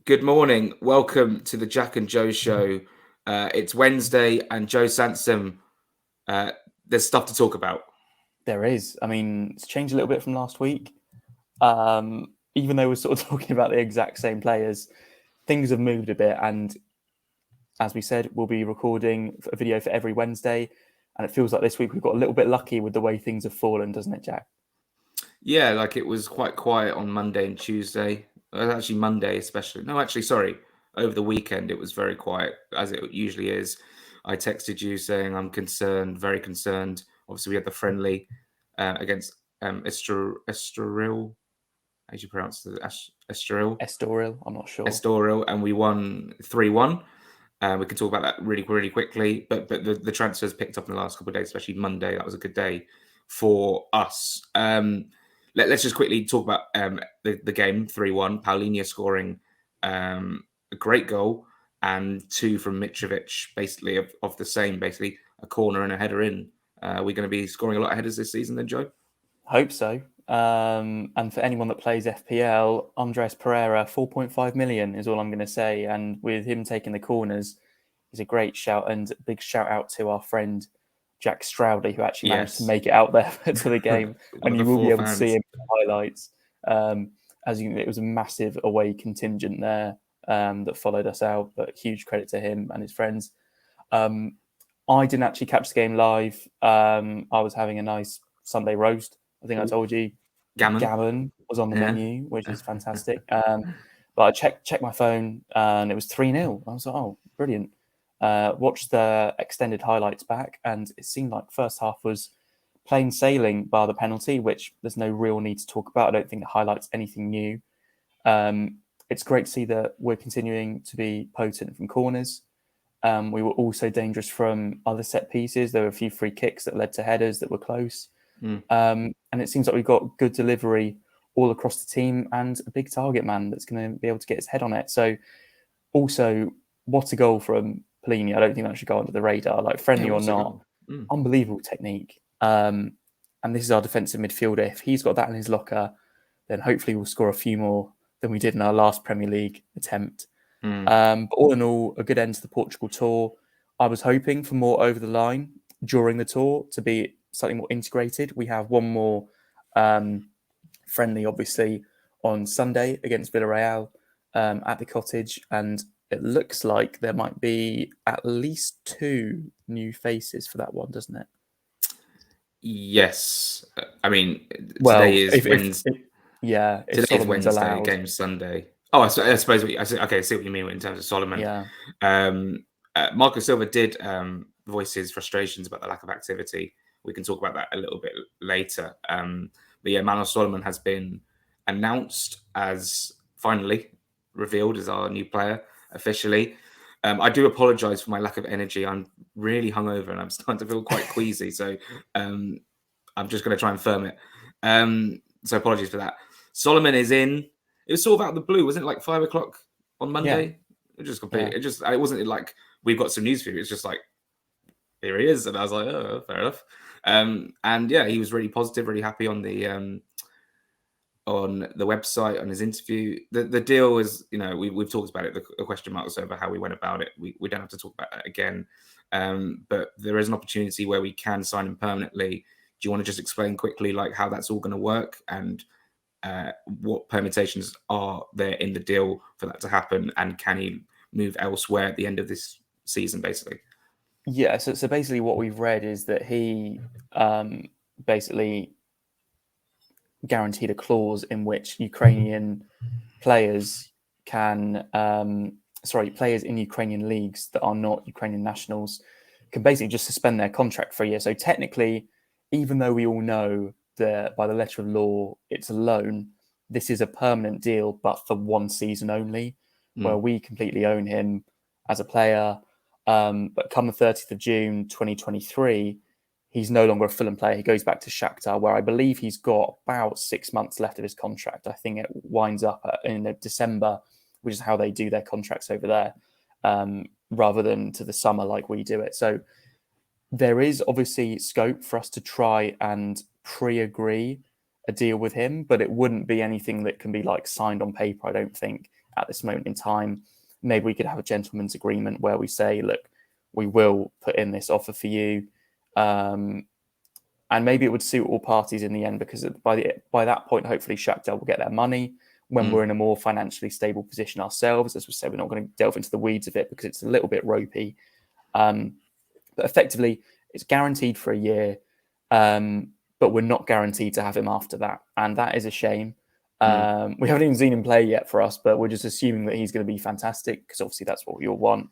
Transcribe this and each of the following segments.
Good morning. Welcome to the Jack and Joe show. It's Wednesday, and Joe Sansom, uh, there's stuff to talk about. There is. I mean, it's changed a little bit from last week. Even though we're sort of talking about the exact same players, things have moved a bit. And as we said, we'll be recording a video for every Wednesday. And it feels like this week we've got a little bit lucky with the way things have fallen, doesn't it, Jack? Yeah, like it was quite quiet on Monday and Tuesday. Actually, Monday especially. No, actually, sorry. Over the weekend, it was very quiet, as it usually is. I texted you saying I'm concerned, very concerned. Obviously, we had the friendly against Estoril. How do you pronounce it? Estoril? Estoril, I'm not sure. Estoril, and we won 3-1. We can talk about that really, really quickly. But the transfers picked up in the last couple of days, especially Monday. That was a good day for us. Let's just quickly talk about the game 3-1. Paulinho scoring a great goal and two from Mitrovic, basically of the same, basically a corner and a header in. We're going to be scoring a lot of headers this season, then, Joe? Hope so. And for anyone that plays FPL, Andres Pereira, 4.5 million is all I'm going to say. And with him taking the corners, he's a great shout. And a big shout out to our friend Jack Stroudy, who actually managed to make it out there to the game. And you will be able to see him in the highlights. As you know, it was a massive away contingent there that followed us out. But huge credit to him and his friends. I didn't actually catch the game live. I was having a nice Sunday roast. I think I told you gammon was on the menu, which is fantastic. But I checked my phone and it was 3-0. I was like, oh, brilliant. Watched the extended highlights back and it seemed like first half was plain sailing bar the penalty, which there's no real need to talk about. I don't think it highlights anything new. It's great to see that we're continuing to be potent from corners. We were also dangerous from other set pieces. There were a few free kicks that led to headers that were close. And it seems like we've got good delivery all across the team and a big target man that's going to be able to get his head on it. So also, what a goal from Pelini. I don't think that should go under the radar, like friendly or not. Unbelievable technique. And this is our defensive midfielder. If he's got that in his locker, then hopefully we'll score a few more than we did in our last Premier League attempt. But all in all, a good end to the Portugal tour. I was hoping for more over the line during the tour to be slightly more integrated. We have one more friendly, obviously, on Sunday against Villarreal at the Cottage. And it looks like there might be at least two new faces for that one, doesn't it? Yes. I mean, today is Wednesday. Today is Wednesday, game Sunday. Oh, I suppose. I see what you mean in terms of Solomon. Yeah. Marco Silva did voice his frustrations about the lack of activity. We can talk about that a little bit later. But yeah, Manuel Solomon has been announced as finally revealed as our new player officially. I do apologise for my lack of energy. I'm really hungover and I'm starting to feel quite queasy. So I'm just going to try and firm it. So apologies for that. Solomon is in. It was sort of out of the blue, wasn't it? Like 5 o'clock on Monday. Yeah. It just completely. Yeah. It wasn't like we've got some news for you. It's just like here he is, and I was like, oh, fair enough. And yeah, he was really positive, really happy on the website, on his interview. The deal is, we've talked about it. The question marks over how we went about it. We don't have to talk about that again. But there is an opportunity where we can sign him permanently. Do you want to just explain quickly, like how that's all going to work and what permutations are there in the deal for that to happen? And can he move elsewhere at the end of this season, basically? Yeah, so basically what we've read is that he basically guaranteed a clause in which Ukrainian players can, players in Ukrainian leagues that are not Ukrainian nationals can basically just suspend their contract for a year. So technically, even though we all know that by the letter of law, it's a loan, this is a permanent deal, but for one season only, where we completely own him as a player. But come the 30th of June, 2023, he's no longer a Fulham player. He goes back to Shakhtar, where I believe he's got about 6 months left of his contract. I think it winds up in December, which is how they do their contracts over there, rather than to the summer like we do it. So there is obviously scope for us to try and pre-agree a deal with him, but it wouldn't be anything that can be like signed on paper, I don't think, at this moment in time. Maybe we could have a gentleman's agreement where we say, look, we will put in this offer for you. And maybe it would suit all parties in the end, because by that point, hopefully Shakhtar will get their money when we're in a more financially stable position ourselves. As we say, we're not going to delve into the weeds of it because it's a little bit ropey. But effectively, it's guaranteed for a year, but we're not guaranteed to have him after that. And that is a shame. We haven't even seen him play yet for us, but we're just assuming that he's going to be fantastic, because obviously that's what we all want.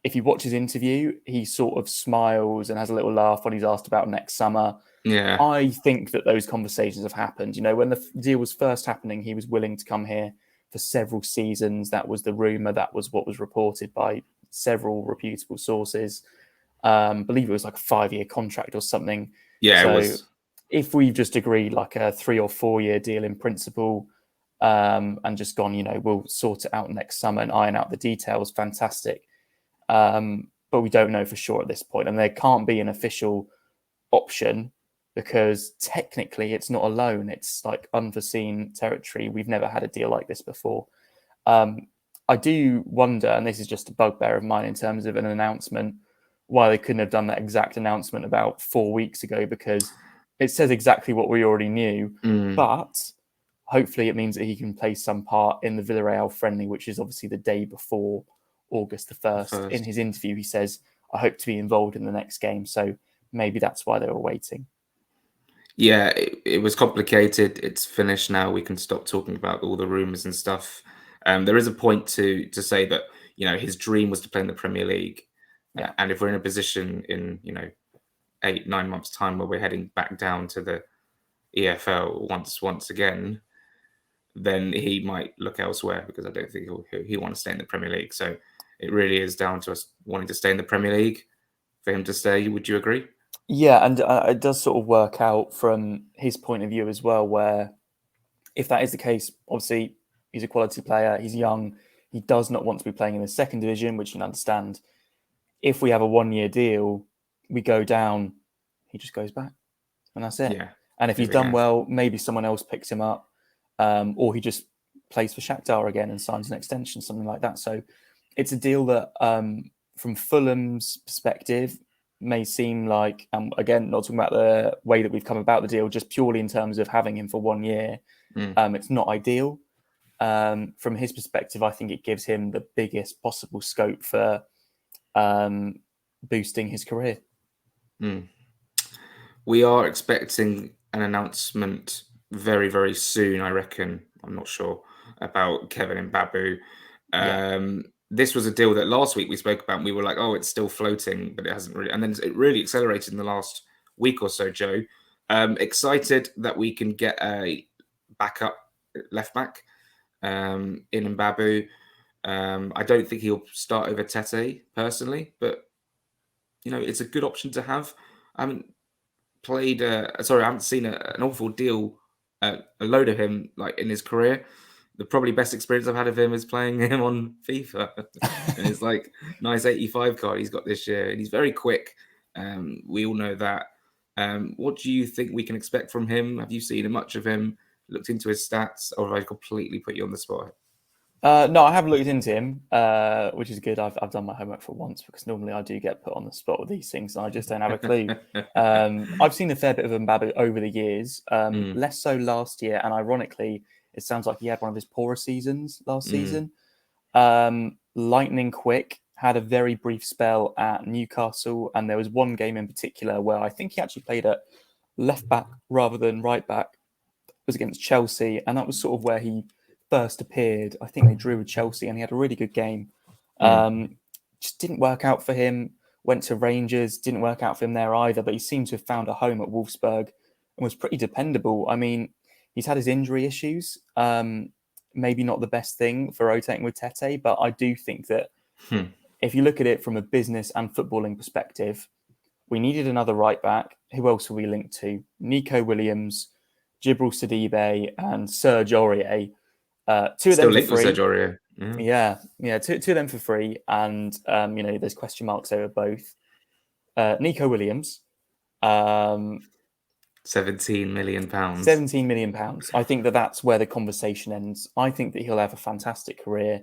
If you watch his interview, he sort of smiles and has a little laugh when he's asked about next summer. Yeah. I think that those conversations have happened. You know, when the deal was first happening, he was willing to come here for several seasons. That was the rumour. That was what was reported by several reputable sources. I believe it was like a 5-year contract or something. Yeah, so it was. If we've just agreed like a 3 or 4 year deal in principle, and just gone, you know, we'll sort it out next summer and iron out the details, fantastic. But we don't know for sure at this point, and there can't be an official option because technically it's not a loan. It's like unforeseen territory. We've never had a deal like this before. I do wonder, and this is just a bugbear of mine in terms of an announcement, why they couldn't have done that exact announcement about 4 weeks ago, because it says exactly what we already knew. But hopefully it means that he can play some part in the Villarreal friendly, which is obviously the day before August the 1st. In his interview, he says, I hope to be involved in the next game. So maybe that's why they were waiting. Yeah, it was complicated. It's finished now. We can stop talking about all the rumours and stuff. There is a point to say that, you know, his dream was to play in the Premier League. Yeah. And if we're in a position in, you know, 8-9 months' time where we're heading back down to the EFL once again, then he might look elsewhere, because I don't think he'll want to stay in the Premier League. So it really is down to us wanting to stay in the Premier League for him to stay. Would you agree? Yeah, and it does sort of work out from his point of view as well, where if that is the case, obviously he's a quality player, he's young, he does not want to be playing in the second division, which you can understand. If we have a 1-year deal, we go down, he just goes back, and that's it. Yeah. And if he's done well, maybe someone else picks him up, or he just plays for Shakhtar again and signs an extension, something like that. So it's a deal that, from Fulham's perspective, may seem like, again, not talking about the way that we've come about the deal, just purely in terms of having him for 1 year, it's not ideal. From his perspective, I think it gives him the biggest possible scope for boosting his career. We are expecting an announcement very, very soon, I reckon. I'm not sure about Kevin Mbabu. This was a deal that last week we spoke about, and we were like, oh, it's still floating, but it hasn't really. And then it really accelerated in the last week or so, Joe. Excited that we can get a backup left back in Mbabu. I don't think he'll start over Tete personally, but, you know, it's a good option to have. I haven't seen an awful deal, a load of him like in his career. The probably best experience I've had of him is playing him on FIFA. And it's like nice 85 card he's got this year, and he's very quick. We all know that. What do you think we can expect from him? Have you seen much of him? Looked into his stats, or have I completely put you on the spot? No, I have looked into him, which is good. I've done my homework for once, because normally I do get put on the spot with these things and I just don't have a clue. I've seen a fair bit of Mbabu over the years, less so last year, and ironically, it sounds like he had one of his poorer seasons last season. Lightning quick, had a very brief spell at Newcastle, and there was one game in particular where I think he actually played at left back rather than right back. It was against Chelsea, and that was sort of where he first appeared. I think they drew with Chelsea, and he had a really good game. Just didn't work out for him. Went to Rangers, didn't work out for him there either, but he seemed to have found a home at Wolfsburg and was pretty dependable. I mean, he's had his injury issues. Maybe not the best thing for rotating with Tete, but I do think that if you look at it from a business and footballing perspective, we needed another right back. Who else were we linked to? Nico Williams, Djibril Sidibe, and Serge Aurier. Two of them for free. Serge Aurier. Yeah, two of them for free, and you know, there's question marks over both. Nico Williams, £17 million. £17 million. I think that's where the conversation ends. I think that he'll have a fantastic career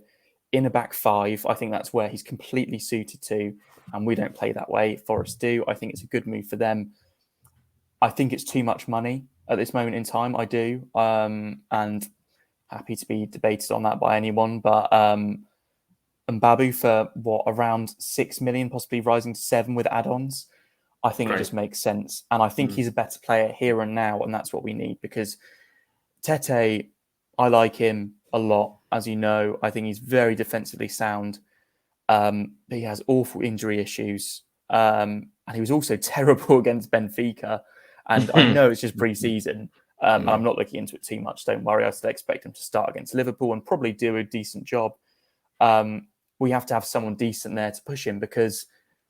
in a back five. I think that's where he's completely suited to, and we don't play that way. Forest do. I think it's a good move for them. I think it's too much money at this moment in time. I do, and happy to be debated on that by anyone. But Mbabu for around 6 million, possibly rising to 7 with add-ons. I think it just makes sense. And I think he's a better player here and now, and that's what we need, because Tete, I like him a lot, as you know. I think he's very defensively sound. But he has awful injury issues. And he was also terrible against Benfica. And I know it's just pre-season. And I'm not looking into it too much. Don't worry. I still expect him to start against Liverpool and probably do a decent job. We have to have someone decent there to push him, because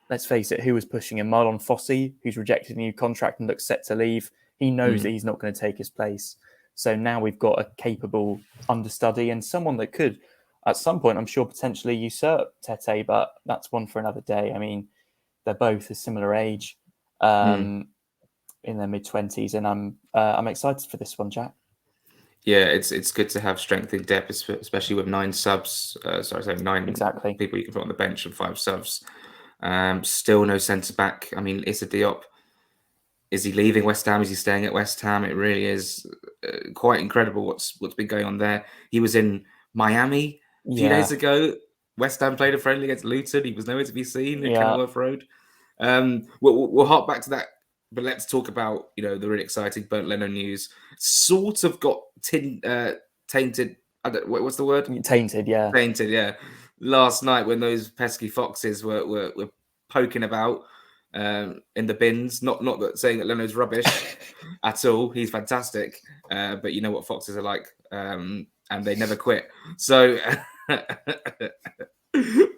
let's face it, who was pushing him? Marlon Fossey, who's rejected a new contract and looks set to leave. He knows that he's not going to take his place. So now we've got a capable understudy and someone that could, at some point, I'm sure, potentially usurp Tete, but that's one for another day. I mean, they're both a similar age, in their mid-20s, and I'm excited for this one, Jack. Yeah, it's good to have strength in depth, especially with 9 subs. Nine exactly people you can put on the bench and 5 subs. Still no centre back. I mean, Issa Diop, is he leaving West Ham? Is he staying at West Ham? It really is quite incredible what's been going on there. He was in Miami a few days ago. West Ham played a friendly against Luton. He was nowhere to be seen at Kenilworth Road. We'll hop back to that, but let's talk about the really exciting Bernd Leno news. Sort of got tainted. What's the word? Tainted, yeah. Tainted, yeah. Last night when those pesky foxes were poking about in the bins. Not that saying that Leno's rubbish at all. He's fantastic, but you know what foxes are like, and they never quit. So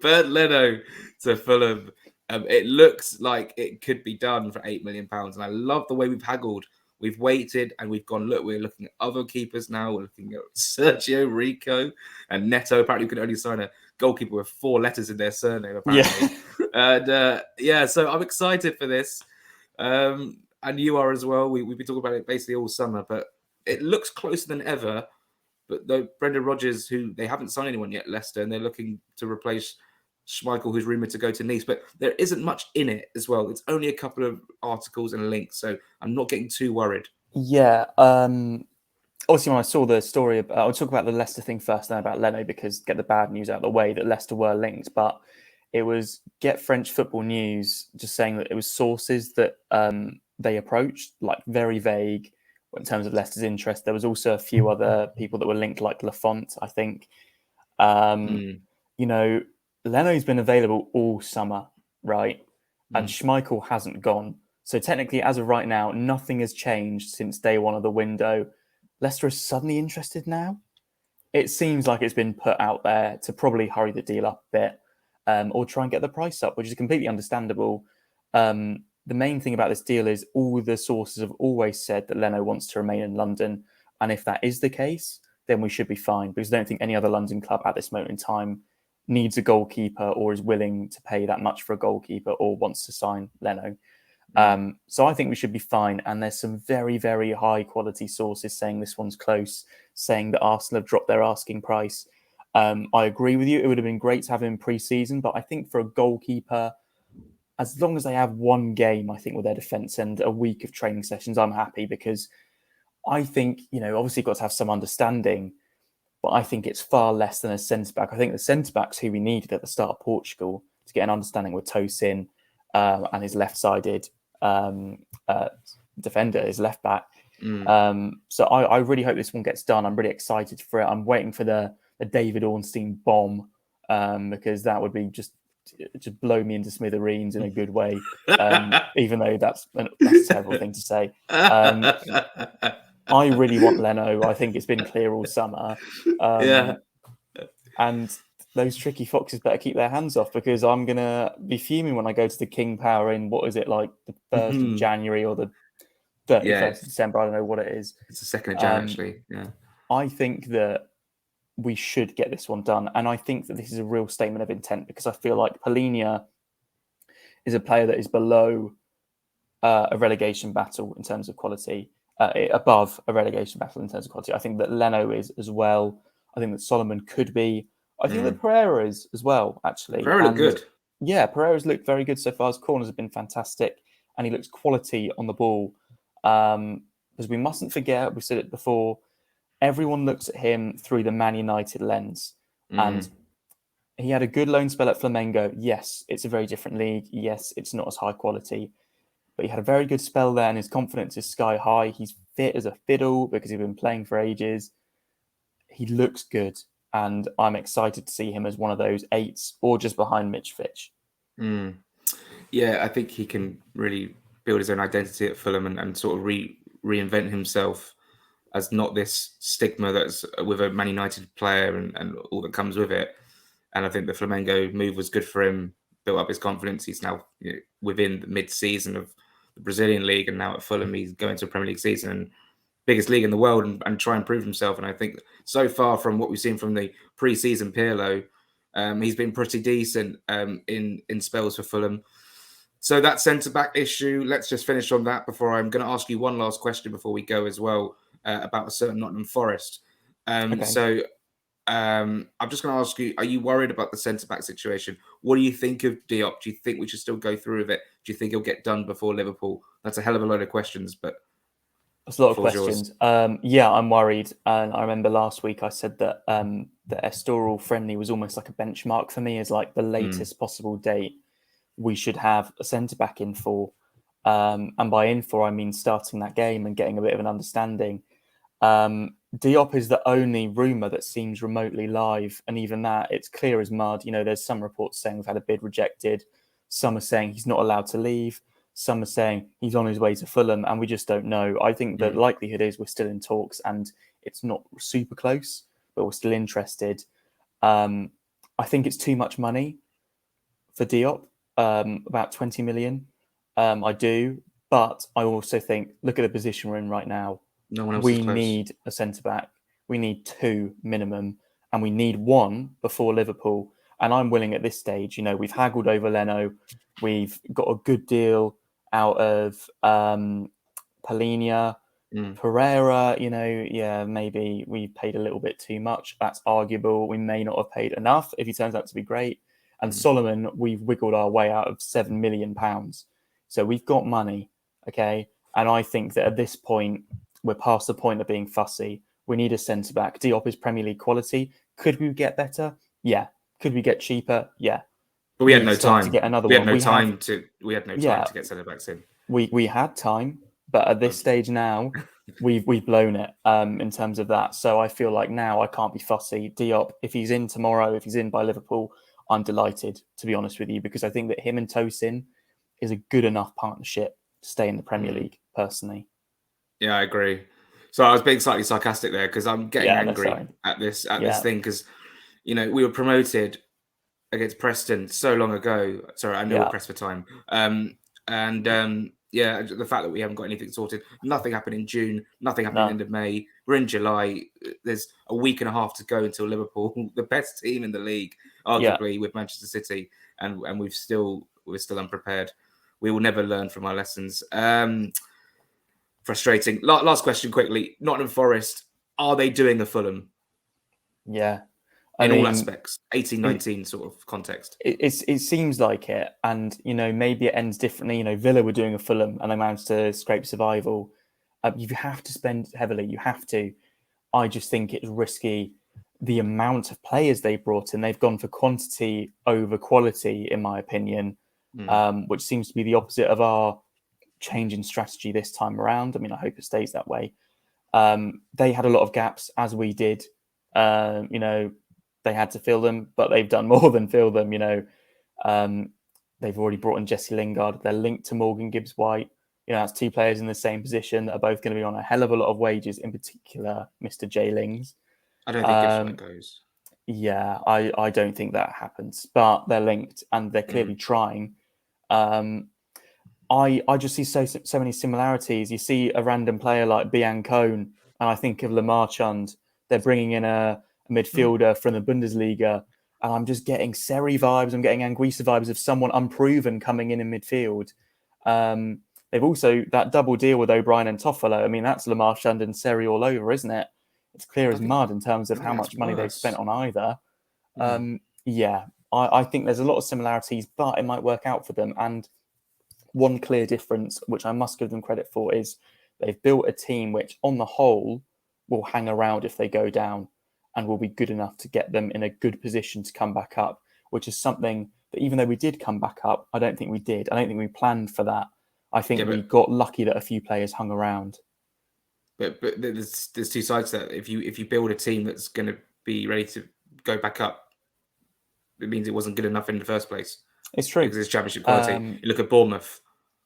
Bernd Leno to Fulham. It looks like it could be done for £8 million, and I love the way we've haggled. We've waited and we've gone, look, we're looking at other keepers now. We're looking at Sergio, Rico, and Neto. Apparently, we can only sign a goalkeeper with 4 letters in their surname, apparently. And so I'm excited for this. And you are as well. We've been talking about it basically all summer, but it looks closer than ever. But though Brendan Rodgers, who they haven't signed anyone yet, Leicester, and they're looking to replace Schmeichel, who's rumoured to go to Nice, but there isn't much in it as well. It's only a couple of articles and links, so I'm not getting too worried. Yeah. Obviously, when I saw the story, I'll talk about the Leicester thing first, then about Leno, because get the bad news out of the way that Leicester were linked. But it was Get French Football News just saying that it was sources that they approached, like very vague in terms of Leicester's interest. There was also a few other people that were linked, like Lafont, I think. Leno's been available all summer, right? And Schmeichel hasn't gone. So technically, as of right now, nothing has changed since day one of the window. Leicester is suddenly interested now. It seems like it's been put out there to probably hurry the deal up a bit, or try and get the price up, which is completely understandable. The main thing about this deal is all the sources have always said that Leno wants to remain in London. And if that is the case, then we should be fine, because I don't think any other London club at this moment in time needs a goalkeeper or is willing to pay that much for a goalkeeper or wants to sign Leno. So I think we should be fine. And there's some very, very high quality sources saying this one's close, saying that Arsenal have dropped their asking price. I agree with you. It would have been great to have him pre-season, but I think for a goalkeeper, as long as they have one game, I think, with their defence and a week of training sessions, I'm happy, because I think, obviously you've got to have some understanding, but I think it's far less than a centre-back. I think the centre-backs who we needed at the start of Portugal to get an understanding with Tosin and his left-sided defender, his left-back. So I really hope this one gets done. I'm really excited for it. I'm waiting for the David Ornstein bomb, because that would be just blow me into smithereens in a good way, even though that's a terrible thing to say. I really want Leno. I think it's been clear all summer. And those tricky foxes better keep their hands off, because I'm going to be fuming when I go to the King Power in, what is it, like the 1st of January or the 31st of December? I don't know what it is. It's the 2nd of January, actually. Yeah. I think that we should get this one done. And I think that this is a real statement of intent, because I feel like Palhinha is a player that is below a relegation battle in terms of quality, above a relegation battle in terms of quality. I think that Leno is as well. I think that Solomon could be. I think that Pereira is as well, actually. Pereira looked good. Yeah, Pereira's looked very good so far. His corners have been fantastic, and he looks quality on the ball. Because we mustn't forget, we said it before, everyone looks at him through the Man United lens. And he had a good loan spell at Flamengo. Yes, it's a very different league. Yes, it's not as high quality. But he had a very good spell there, and his confidence is sky high. He's fit as a fiddle because he's been playing for ages. He looks good, and I'm excited to see him as one of those eights or just behind Mitch Fitch. Yeah, I think he can really build his own identity at Fulham and sort of reinvent himself as not this stigma that's with a Man United player and all that comes with it. And I think the Flamengo move was good for him, built up his confidence. He's now within the mid-season of the Brazilian league, and now at Fulham he's going to a Premier League season and biggest league in the world and try and prove himself. And I think so far from what we've seen from the pre-season Pirlo, he's been pretty decent in spells for Fulham. So that centre-back issue, let's just finish on that before I'm going to ask you one last question before we go as well about a certain Nottingham Forest. Okay. So I'm just going to ask you, are you worried about the centre-back situation? What do you think of Diop? Do you think we should still go through with it? Do you think he'll get done before Liverpool? That's a hell of a load of questions, but... That's a lot of questions. Yeah, I'm worried. And I remember last week I said that the Estoril friendly was almost like a benchmark for me as like the latest possible date we should have a centre-back in for. And by in for, I mean starting that game and getting a bit of an understanding. Diop is the only rumour that seems remotely live. And even that, it's clear as mud. There's some reports saying we've had a bid rejected. Some are saying he's not allowed to leave. Some are saying he's on his way to Fulham, and we just don't know. I think the likelihood is we're still in talks, and it's not super close, but we're still interested. I think it's too much money for Diop, about 20 million. I do, but I also think, look at the position we're in right now. No one else we is close. Need a centre-back. We need 2 minimum, and we need 1 before Liverpool. And I'm willing at this stage, we've haggled over Leno. We've got a good deal out of Palhinha. Pereira, maybe we paid a little bit too much. That's arguable. We may not have paid enough if he turns out to be great. And Solomon, we've wiggled our way out of £7 million. So we've got money, okay? And I think that at this point, we're past the point of being fussy. We need a centre-back. Diop is Premier League quality. Could we get better? Yeah. Could we get cheaper? Yeah. But we had no time to get another we one. Had no time to get centre-backs in. We had time, but at this stage now, we've blown it in terms of that. So I feel like now I can't be fussy. Diop, if he's in tomorrow, if he's in by Liverpool, I'm delighted, to be honest with you, because I think that him and Tosin is a good enough partnership to stay in the Premier League, personally. Yeah, I agree. So I was being slightly sarcastic there because I'm getting angry at this thing because, we were promoted against Preston so long ago. Sorry, I know we're pressed for time. The fact that we haven't got anything sorted, nothing happened in June, nothing happened at the end of May. We're in July. There's a week and a half to go until Liverpool, the best team in the league, arguably with Manchester City, and we're still unprepared. We will never learn from our lessons. Frustrating. Last question quickly. Nottingham Forest, are they doing a Fulham? Yeah. In all aspects, 18-19 sort of context. It seems like it. And, maybe it ends differently. Villa were doing a Fulham and they managed to scrape survival. You have to spend heavily. You have to. I just think it's risky. The amount of players they brought in, they've gone for quantity over quality, in my opinion, which seems to be the opposite of our change in strategy this time around. I mean, I hope it stays that way. They had a lot of gaps, as we did. They had to fill them, but they've done more than fill them. They've already brought in Jesse Lingard. They're linked to Morgan Gibbs-White. That's 2 players in the same position that are both going to be on a hell of a lot of wages, in particular, Mr. J. Lings. I don't think Gibbs-White goes. Yeah, I don't think that happens, but they're linked and they're clearly trying. I just see so many similarities. You see a random player like Biancone, and I think of Lamar Chund. They're bringing in a midfielder from the Bundesliga, and I'm just getting Seri vibes. I'm getting Anguissa vibes of someone unproven coming in midfield. They've also, that double deal with O'Brien and Toffolo, I mean, that's Lamar and Seri all over, isn't it? It's clear as mud in terms of I how think that's much money they've worse. spent on either. Yeah, I think there's a lot of similarities, but it might work out for them. And one clear difference, which I must give them credit for, is they've built a team which, on the whole, will hang around if they go down and will be good enough to get them in a good position to come back up, which is something that even though we did come back up, I don't think we did. I don't think we planned for that. I think we got lucky that a few players hung around. But there's two sides to that. If you build a team that's going to be ready to go back up, it means it wasn't good enough in the first place. It's true. Because it's championship quality. You look at Bournemouth.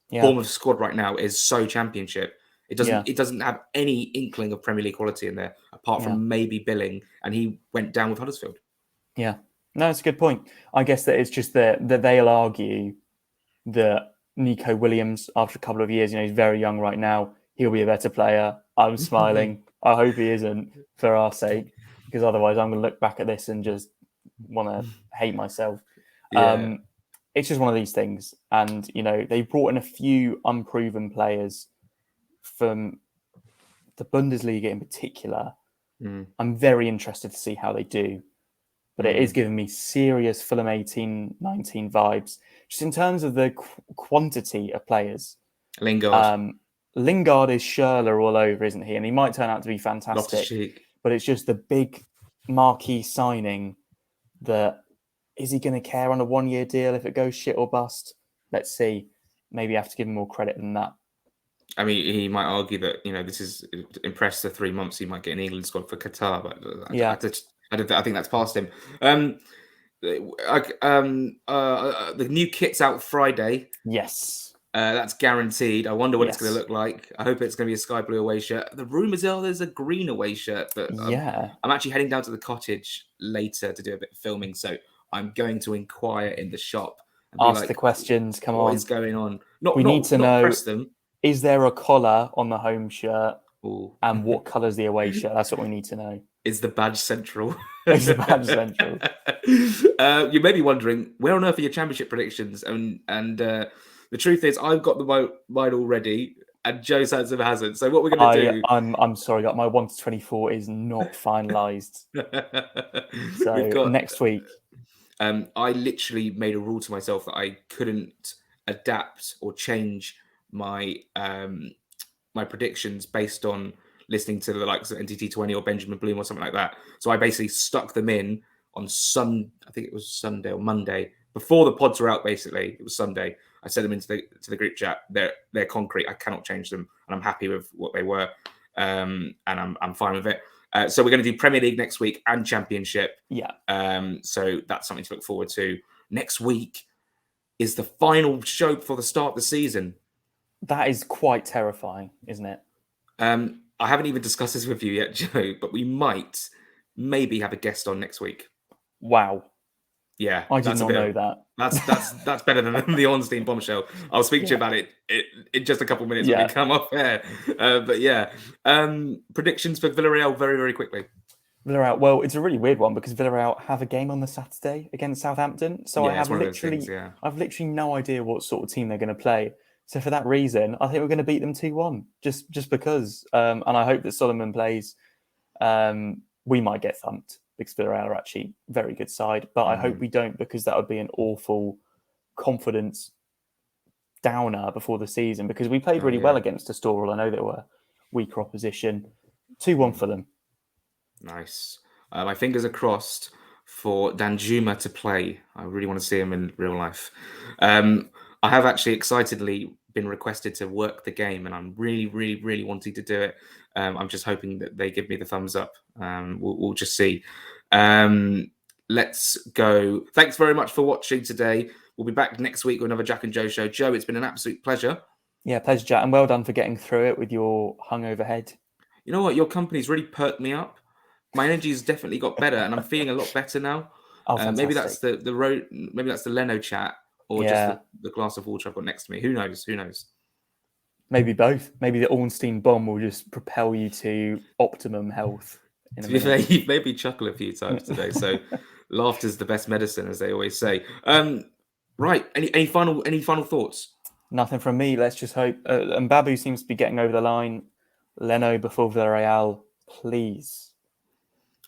Yeah. Bournemouth's squad right now is so championship. It doesn't have any inkling of Premier League quality in there, apart from maybe Billing, and he went down with Huddersfield. Yeah. No, it's a good point. I guess that it's just that they'll argue that Nico Williams, after a couple of years, he's very young right now. He'll be a better player. I'm smiling. I hope he isn't, for our sake, because otherwise I'm going to look back at this and just want to hate myself. Yeah. It's just one of these things. And, they brought in a few unproven players from the Bundesliga in particular. I'm very interested to see how they do. But it is giving me serious Fulham 18-19 vibes. Just in terms of the quantity of players. Lingard. Lingard is Schürrle all over, isn't he? And he might turn out to be fantastic. But it's just the big marquee signing that, is he going to care on a 1-year deal if it goes shit or bust? Let's see. Maybe I have to give him more credit than that. I mean, he might argue that, this is impressed the 3 months he might get an England squad for Qatar, but I think that's past him. The new kit's out Friday. Yes. That's guaranteed. I wonder what it's going to look like. I hope it's going to be a sky blue away shirt. The rumours are there's a green away shirt, but I'm actually heading down to the cottage later to do a bit of filming, so I'm going to inquire in the shop. And ask the questions. Come on. What is going on? We need to know. Press them. Is there a collar on the home shirt? Ooh. And what colour's the away shirt? That's what we need to know. Is the badge central? Is the badge central? You may be wondering, where on earth are your championship predictions? And the truth is, I've got mine already, and Joe Sansom hasn't. So what we're going to do? I'm sorry, my 1 to 24 is not finalised. So next week. I literally made a rule to myself that I couldn't adapt or change my my predictions based on listening to the likes of NTT20 or Benjamin Bloom or something like that. So I basically stuck them in on I think it was Sunday or Monday, before the pods were out. Basically, it was Sunday. I sent them into the group chat. They're concrete. I cannot change them, and I'm happy with what they were, and I'm fine with it. So we're going to do Premier League next week and Championship. Yeah. So that's something to look forward to. Next week is the final show before the start of the season. That is quite terrifying, isn't it? I haven't even discussed this with you yet, Joe, but we might maybe have a guest on next week. Wow. Yeah, I did not know that. That's better than the Ornstein bombshell. I'll speak to you about it in just a couple of minutes when we come off air. But yeah, predictions for Villarreal very, very quickly. Villarreal. Well, it's a really weird one because Villarreal have a game on the Saturday against Southampton. So I have I've literally no idea what sort of team they're going to play. So for that reason, I think we're going to beat them 2-1, just because. And I hope that Solomon plays. We might get thumped because Villarreal are actually a very good side, but I hope we don't, because that would be an awful confidence downer before the season, because we played really well against Astoril. I know they were weaker opposition. 2-1 for them. Nice. My fingers are crossed for Danjuma to play. I really want to see him in real life. I have actually excitedly been requested to work the game, and I'm really, really, really wanting to do it. I'm just hoping that they give me the thumbs up. We'll just see. Let's go. Thanks very much for watching today. We'll be back next week with another Jack and Joe show. Joe, it's been an absolute pleasure. Yeah, pleasure, Jack. And well done for getting through it with your hungover head. You know what? Your company's really perked me up. My energy's definitely got better, and I'm feeling a lot better now. Maybe that's the road. Maybe that's the Leno chat, or just the glass of water I've got next to me. Who knows? Who knows? Maybe both. Maybe the Ornstein bomb will just propel you to optimum health. To be fair, you've made me chuckle a few times today. So laughter's the best medicine, as they always say. Right. Any final thoughts? Nothing from me. Let's just hope. Mbabu seems to be getting over the line. Leno before Villarreal, please.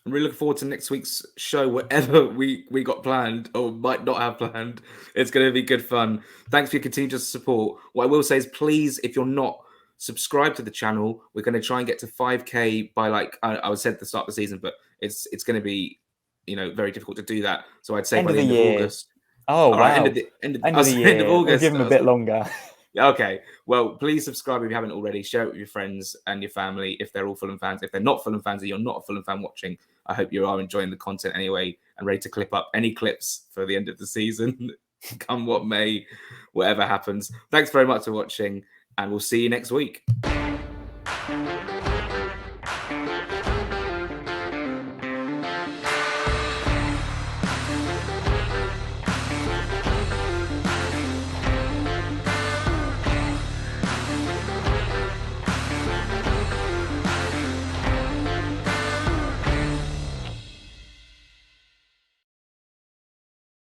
I'm really looking forward to next week's show, whatever we got planned or might not have planned. It's going to be good fun. Thanks for your continued support. What I will say is, please, if you're not subscribed to the channel, we're going to try and get to 5K by I was said at the start of the season, but it's going to be very difficult to do that. So I'd say End by of the the end of year. August. Oh All right, wow! end End I of the was end of year. We'll give August. him a bit longer. Okay. Well, please subscribe if you haven't already. Share it with your friends and your family if they're all Fulham fans. If they're not Fulham fans and you're not a Fulham fan watching, I hope you are enjoying the content anyway and ready to clip up any clips for the end of the season. Come what may, whatever happens. Thanks very much for watching, and we'll see you next week.